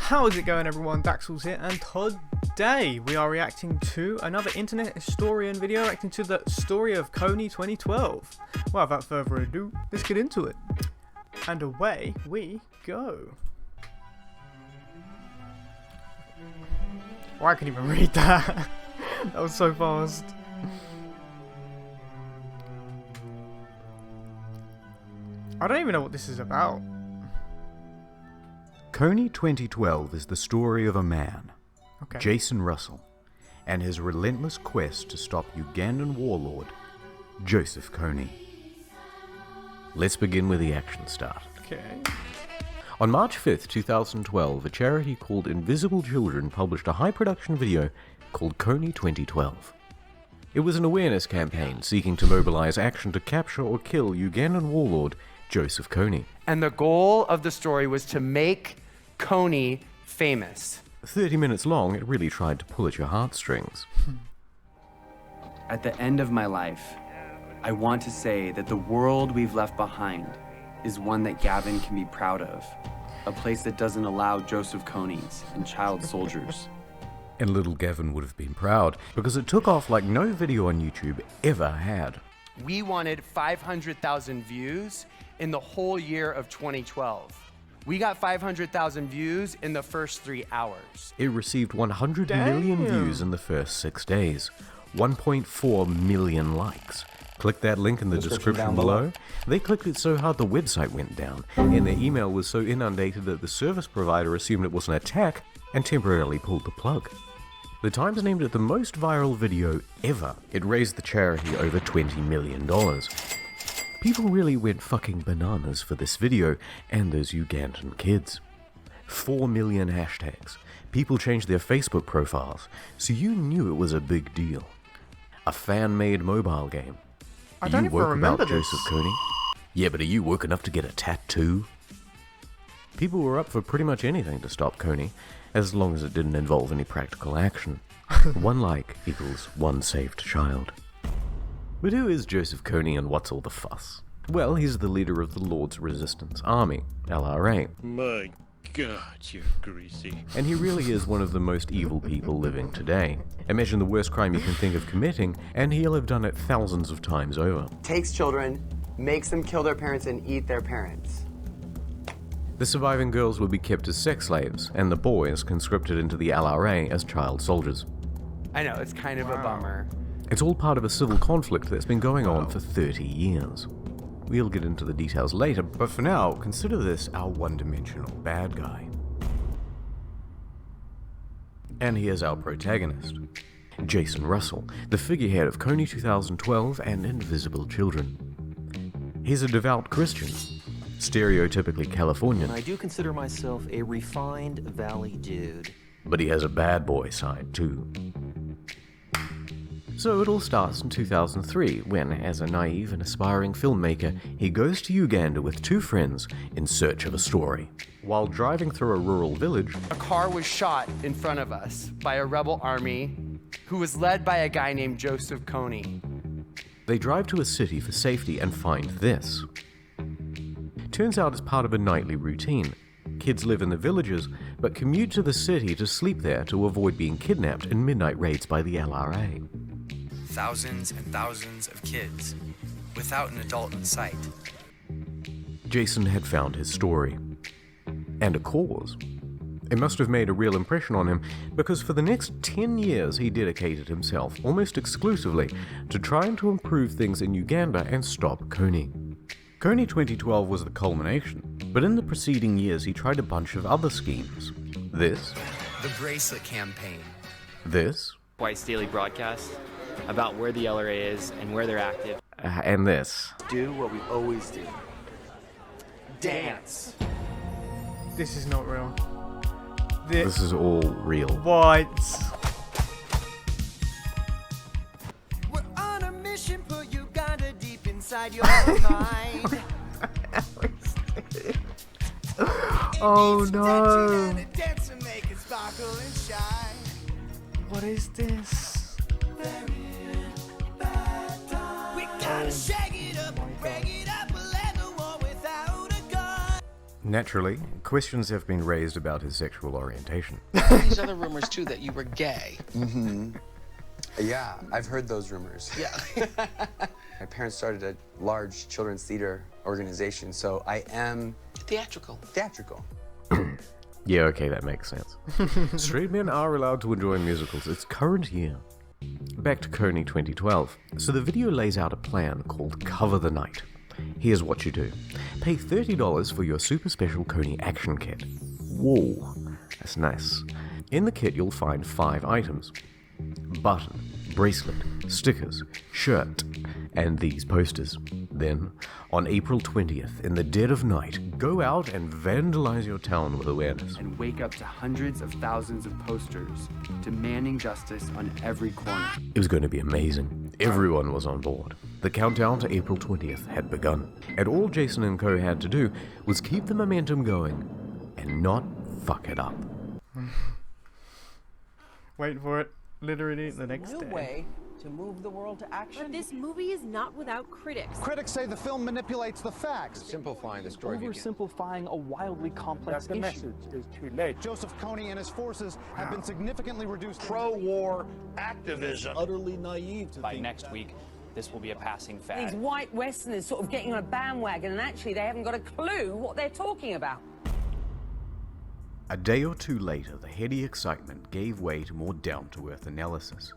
How's it going, everyone? Daxellz here, and today we are reacting to another internet historian video reacting to the story of Kony2012. Well, without further ado, let's get into it. And away we go. Oh, I couldn't even read that. That was so fast. I don't even know what this is about. Kony2012 is the story of a man, Okay. Jason Russell, and his relentless quest to stop Ugandan warlord, Joseph Kony. Let's begin with the action start. Okay. On March 5th, 2012, a charity called Invisible Children published a high-production video called Kony2012. It was an awareness campaign seeking to mobilize action to capture or kill Ugandan warlord Joseph Kony. And the goal of the story was to make Kony famous. 30 minutes long, it really tried to pull at your heartstrings. At the end of my life, I want to say that the world we've left behind is one that Gavin can be proud of. A place that doesn't allow Joseph Konys and child soldiers. And little Gavin would have been proud, because it took off like no video on YouTube ever had. We wanted 500,000 views in the whole year of 2012. We got 500,000 views in the first 3 hours. It received 100 million views in the first 6 days, 1.4 million likes. Click that link in the description below. They clicked it so hard the website went down, and their email was so inundated that the service provider assumed it was an attack and temporarily pulled the plug. The Times named it the most viral video ever. It raised the charity over $20 million. People really went fucking bananas for this video and those Ugandan kids. 4 million hashtags. People changed their Facebook profiles, so you knew it was a big deal. A fan-made mobile game. I don't even remember about Joseph Kony? Yeah, but are you woke enough to get a tattoo? People were up for pretty much anything to stop Kony, as long as it didn't involve any practical action. 1 like equals 1 saved child. But who is Joseph Kony and what's all the fuss? Well, he's the leader of the Lord's Resistance Army, LRA. My God, you're greasy. And he really is one of the most evil people living today. Imagine the worst crime you can think of committing, and he'll have done it thousands of times over. Takes children, makes them kill their parents and eat their parents. The surviving girls will be kept as sex slaves, and the boys conscripted into the LRA as child soldiers. I know, it's kind of a bummer. It's all part of a civil conflict that's been going on for 30 years. We'll get into the details later, but for now, consider this our one-dimensional bad guy. And here's our protagonist, Jason Russell, the figurehead of Kony2012 and Invisible Children. He's a devout Christian, stereotypically Californian. I do consider myself a refined valley dude. But he has a bad boy side too. So it all starts in 2003 when, as a naive and aspiring filmmaker, he goes to Uganda with 2 friends in search of a story. While driving through a rural village, A car was shot in front of us by a rebel army who was led by a guy named Joseph Kony. they drive to a city for safety and find this. Turns out it's part of a nightly routine. Kids live in the villages, but commute to the city to sleep there to avoid being kidnapped in midnight raids by the LRA. Thousands and thousands of kids, without an adult in sight. Jason had found his story. And a cause. It must have made a real impression on him, because for the next 10 years he dedicated himself, almost exclusively, to trying to improve things in Uganda and stop Kony. Kony2012 was the culmination, but in the preceding years he tried a bunch of other schemes. This. The Bracelet Campaign. This. Twice daily broadcast about where the LRA is and where they're active. And this. Do what we always do. Dance. This is not real. This is all real. What? We're on a mission, put Uganda deep inside your mind. Oh no. Dance and make it sparkle and shine. What is this? We gotta shake it up, break it up, let the war without a gun. Naturally, questions have been raised about his sexual orientation. These other rumors too that you were gay. Yeah, I've heard those rumors. Yeah. My parents started a large children's theater organization, so I am Theatrical. theatrical. Yeah, okay, that makes sense. Straight men are allowed to enjoy musicals. It's current year. Back to Kony2012. So the video lays out a plan called Cover the Night. Here's what you do. Pay $30 for your super special Kony action kit. Whoa, that's nice. In the kit you'll find 5 items. Button, bracelet, stickers, shirt, and these posters. Then, on April 20th, in the dead of night, go out and vandalize your town with awareness. And wake up to hundreds of thousands of posters demanding justice on every corner. It was going to be amazing. Everyone was on board. The countdown to April 20th had begun, and all Jason and Co had to do was keep the momentum going and not fuck it up. Wait for it. Literally the next day. way to move the world to action. But this movie is not without critics. Critics say the film manipulates the facts. Simplifying the story. Oversimplifying a wildly complex The issue. message is too late. Joseph Kony and his forces have been significantly reduced. Pro-war activism. Utterly naive to By think next week, this will be a passing These fad. white Westerners sort of getting on a bandwagon, and actually they haven't got a clue what they're talking about. A day or two later, the heady excitement gave way to more down-to-earth analysis.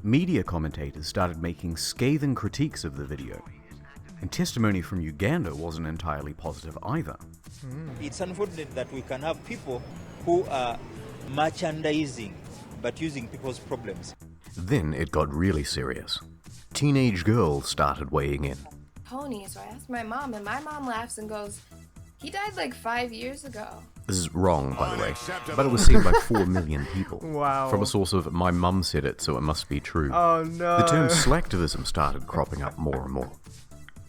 Media commentators started making scathing critiques of the video, and testimony from Uganda wasn't entirely positive either. It's unfortunate that we can have people who are merchandising, but using people's problems. Then it got really serious. Teenage girls started weighing in. Kony, so I asked my mom, and my mom laughs and goes, "He died like 5 years ago." This is wrong, by the way, but it was seen by 4 million people. Wow. From a source of "my mum said it, so it must be true." Oh no. The term slacktivism started cropping up more and more.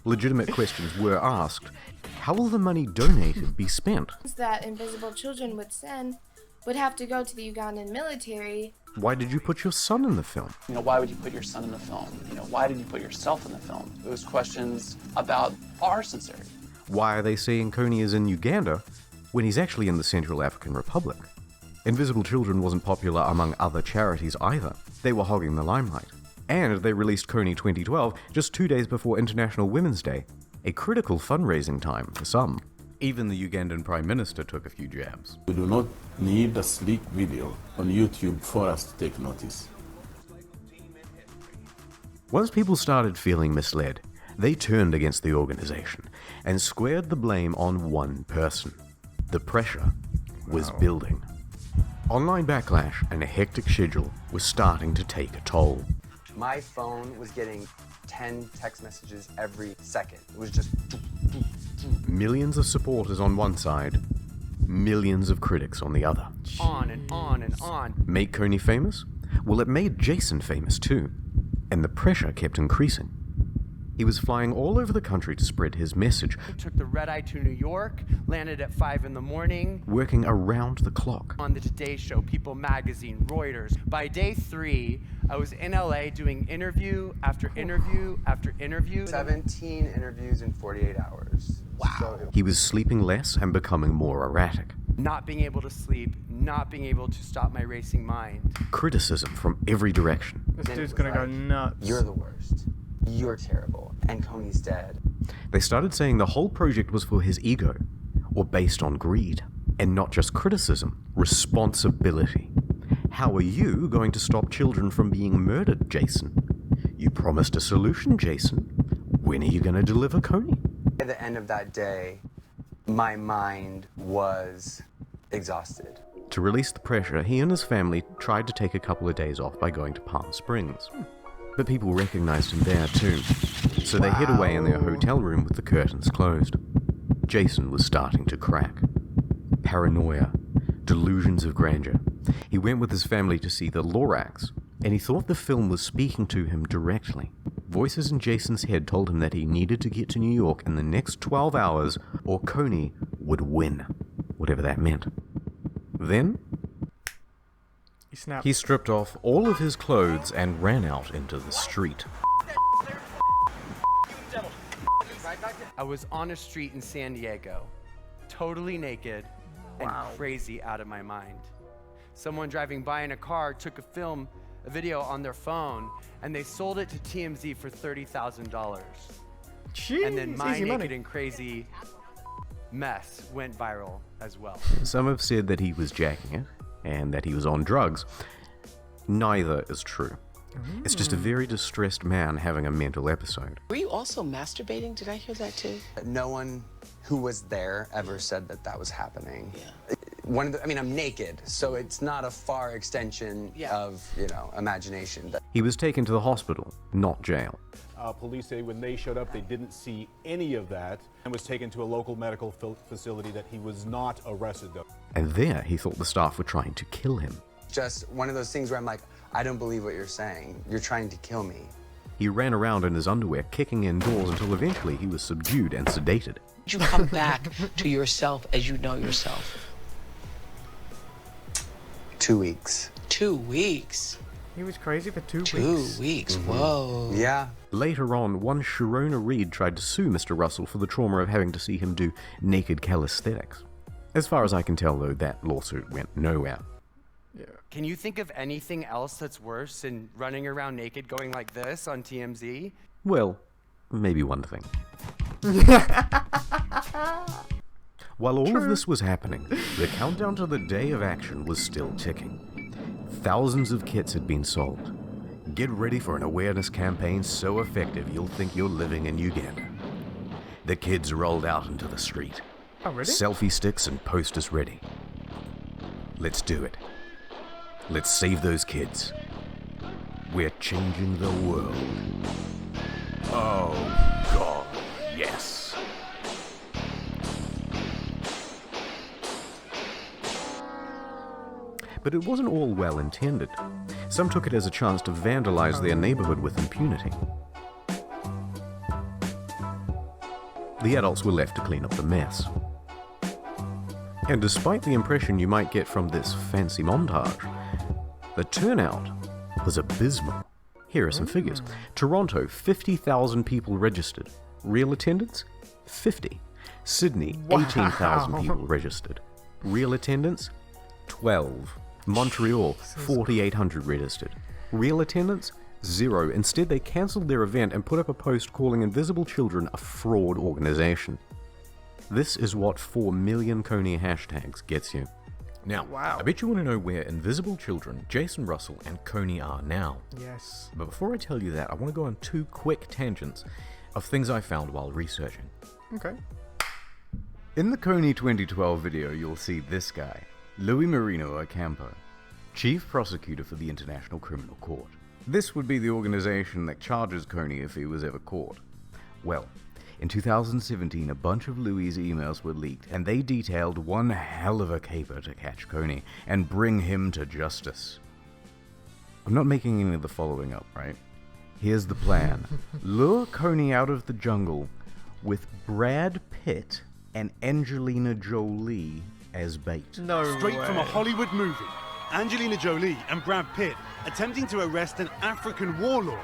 Legitimate questions were asked. How will the money donated be spent? That invisible children would send would have to go to the Ugandan military. Why did you put your son in the film? You know, why would you put your son in the film? You know, why did you put yourself in the film? It was questions about our sincerity. Why are they saying Kony is in Uganda when he's actually in the Central African Republic? Invisible Children wasn't popular among other charities either. They were hogging the limelight. And they released Kony2012 just 2 days before International Women's Day, a critical fundraising time for some. Even the Ugandan Prime Minister took a few jabs. We do not need a sleek video on YouTube for us to take notice. Once people started feeling misled, they turned against the organization and squared the blame on one person. The pressure was building. Online backlash and a hectic schedule was starting to take a toll. My phone was getting 10 text messages every second. It was just... Millions of supporters on one side, millions of critics on the other. On and on and on. Make Kony famous? Well, it made Jason famous too. And the pressure kept increasing. He was flying all over the country to spread his message. Took the red eye to New York, landed at 5 in the morning. Working around the clock. On the Today Show, People Magazine, Reuters. By day 3, I was in LA doing interview after interview after interview. 17 interviews in 48 hours. Wow. So He was sleeping less and becoming more erratic. not being able to sleep, not being able to stop my racing mind. Criticism from every direction. This dude's gonna go nuts. You're the worst. You're terrible. And Kony's dead. They started saying the whole project was for his ego, or based on greed, and not just criticism, responsibility. How are you going to stop children from being murdered, Jason? You promised a solution, Jason. When are you going to deliver Kony? At the end of that day, my mind was exhausted. To release the pressure, he and his family tried to take a couple of days off by going to Palm Springs. But people recognized him there too, so they hid away in their hotel room with the curtains closed. Jason was starting to crack. Paranoia, delusions of grandeur. He went with his family to see the Lorax, and he thought the film was speaking to him directly. Voices in Jason's head told him that he needed to get to New York in the next 12 hours or Kony would win, whatever that meant. Then, he stripped off all of his clothes and ran out into the street. I was on a street in San Diego, totally naked and crazy out of my mind. Someone driving by in a car took a video on their phone, and they sold it to TMZ for $30,000. And then my naked and crazy mess went viral as well. Some have said that he was jacking it and that he was on drugs. Neither is true. It's just a very distressed man having a mental episode. Were you also masturbating? Did I hear that too? No one who was there ever said that that was happening. Yeah. I mean, I'm naked, so it's not a far extension of, imagination. He was taken to the hospital, not jail. Police say when they showed up, they didn't see any of that and was taken to a local medical facility, that he was not arrested, though. And there, he thought the staff were trying to kill him. Just one of those things where I'm like, I don't believe what you're saying. You're trying to kill me. He ran around in his underwear, kicking in doors until eventually he was subdued and sedated. Did you come back to yourself as you know yourself? 2 weeks. 2 weeks? He was crazy for 2 weeks. 2 weeks, whoa. Yeah. Later on, one Sharona Reed tried to sue Mr. Russell for the trauma of having to see him do naked calisthenics. As far as I can tell, though, that lawsuit went nowhere. Yeah. Can you think of anything else that's worse than running around naked going like this on TMZ? Well, maybe one thing. While all of this was happening, the countdown to the day of action was still ticking. Thousands of kits had been sold. Get ready for an awareness campaign so effective you'll think you're living in Uganda. The kids rolled out into the street. Oh, really? Selfie sticks and posters ready. Let's do it. Let's save those kids. We're changing the world. Oh, God, yes. But it wasn't all well intended. Some took it as a chance to vandalize their neighborhood with impunity. The adults were left to clean up the mess. And despite the impression you might get from this fancy montage, the turnout was abysmal. Here are some figures. Toronto, 50,000 people registered. Real attendance? 50. Sydney, 18,000 people registered. Real attendance? 12. Montreal, 4,800 registered. Real attendance? 0. Instead, they cancelled their event and put up a post calling Invisible Children a fraud organization. This is what 4 million Kony hashtags gets you. Now, I bet you want to know where Invisible Children, Jason Russell, and Kony are now. Yes. But before I tell you that, I want to go on 2 quick tangents of things I found while researching. Okay. In the Kony2012 video, you'll see this guy, Luis Marino Ocampo, Chief Prosecutor for the International Criminal Court. This would be the organization that charges Kony if he was ever caught. Well, in 2017, a bunch of Louis' emails were leaked, and they detailed one hell of a caper to catch Kony and bring him to justice. I'm not making any of the following up, right? Here's the plan. Lure Kony out of the jungle with Brad Pitt and Angelina Jolie as bait. No Straight way. from a Hollywood movie. Angelina Jolie and Brad Pitt attempting to arrest an African warlord.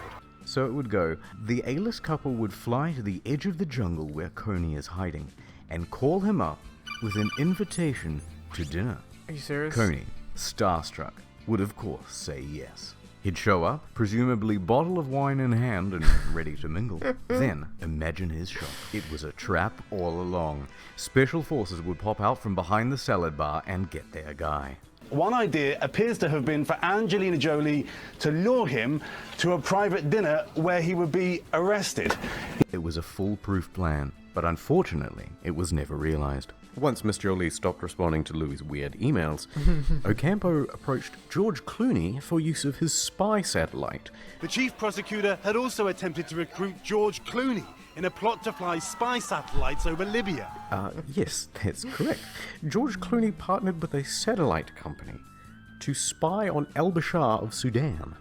So it would go, the A-list couple would fly to the edge of the jungle where Kony is hiding and call him up with an invitation to dinner. Are you serious? Kony, starstruck, would of course say yes. He'd show up, presumably bottle of wine in hand and ready to mingle. Then, imagine his shock. It was a trap all along. Special forces would pop out from behind the salad bar and get their guy. One idea appears to have been for Angelina Jolie to lure him to a private dinner where he would be arrested. It was a foolproof plan, but unfortunately, it was never realized. Once Miss Jolie stopped responding to Louis' weird emails, Ocampo approached George Clooney for use of his spy satellite. The chief prosecutor had also attempted to recruit George Clooney in a plot to fly spy satellites over Libya. Yes, that's correct. George Clooney partnered with a satellite company to spy on al-Bashir of Sudan.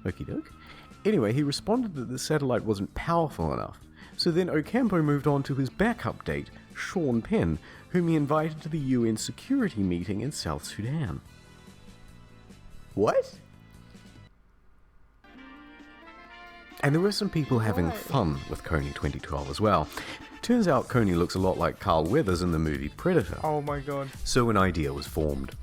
Okie doke. Anyway, he responded that the satellite wasn't powerful enough. So then Ocampo moved on to his backup date, Sean Penn, whom he invited to the UN security meeting in South Sudan. What? And there were some people having fun with Kony2012 as well. Turns out Kony looks a lot like Carl Weathers in the movie Predator. Oh my god. So an idea was formed.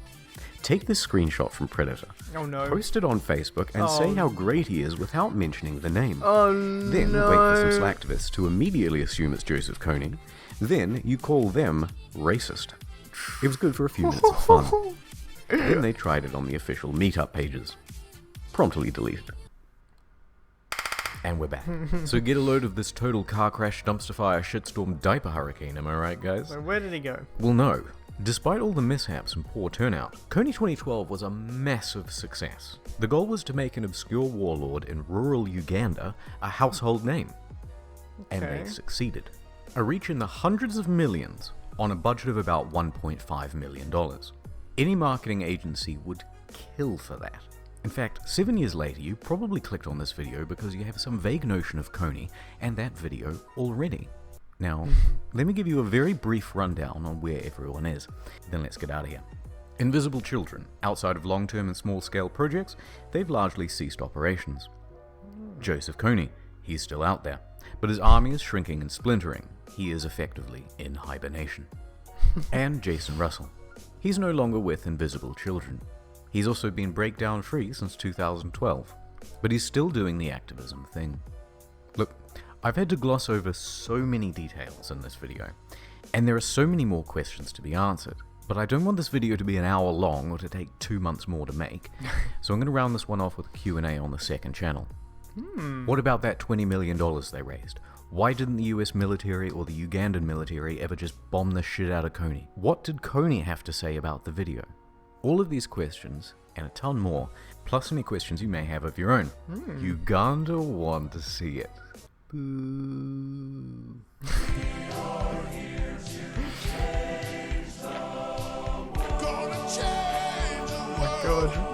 Take this screenshot from Predator, Oh no. post it on Facebook, and say how great he is without mentioning the name. Oh Then no. wait for some slacktivists to immediately assume it's Joseph Kony. Then you call them racist. It was good for a few minutes of fun. Then they tried it on the official meetup pages. Promptly deleted. And we're back. So get a load of this total car crash, dumpster fire, shitstorm, diaper hurricane, am I right, guys? So where did he go? Well, no. Despite all the mishaps and poor turnout, Kony2012 was a massive success. The goal was to make an obscure warlord in rural Uganda a household name. And they succeeded. A reach in the hundreds of millions on a budget of about $1.5 million. Any marketing agency would kill for that. In fact, 7 years later, you probably clicked on this video because you have some vague notion of Kony and that video already. Now, let me give you a very brief rundown on where everyone is, then let's get out of here. Invisible Children. Outside of long-term and small-scale projects, they've largely ceased operations. Joseph Kony. He's still out there, but his army is shrinking and splintering. He is effectively in hibernation. And Jason Russell. He's no longer with Invisible Children. He's also been breakdown free since 2012, but he's still doing the activism thing. Look, I've had to gloss over so many details in this video, and there are so many more questions to be answered, but I don't want this video to be an hour long or to take 2 months more to make, so I'm going to round this one off with a Q&A on the second channel. What about that $20 million they raised? Why didn't the US military or the Ugandan military ever just bomb the shit out of Kony? What did Kony have to say about the video? All of these questions, and a ton more, plus any questions you may have of your own. Uganda want to see it. Boo. Oh my god.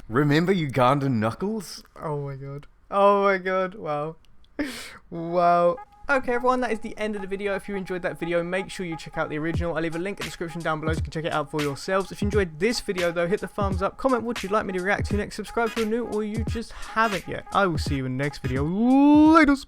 Remember Ugandan Knuckles? Oh my god. Oh my god. Wow. Wow. Okay everyone, that is the end of the video. If you enjoyed that video, make sure you check out the original. I'll leave a link in the description down below so you can check it out for yourselves. If you enjoyed this video though, hit the thumbs up, comment what you'd like me to react to next, subscribe if you're new or you just haven't yet. I will see you in the next video. Laters!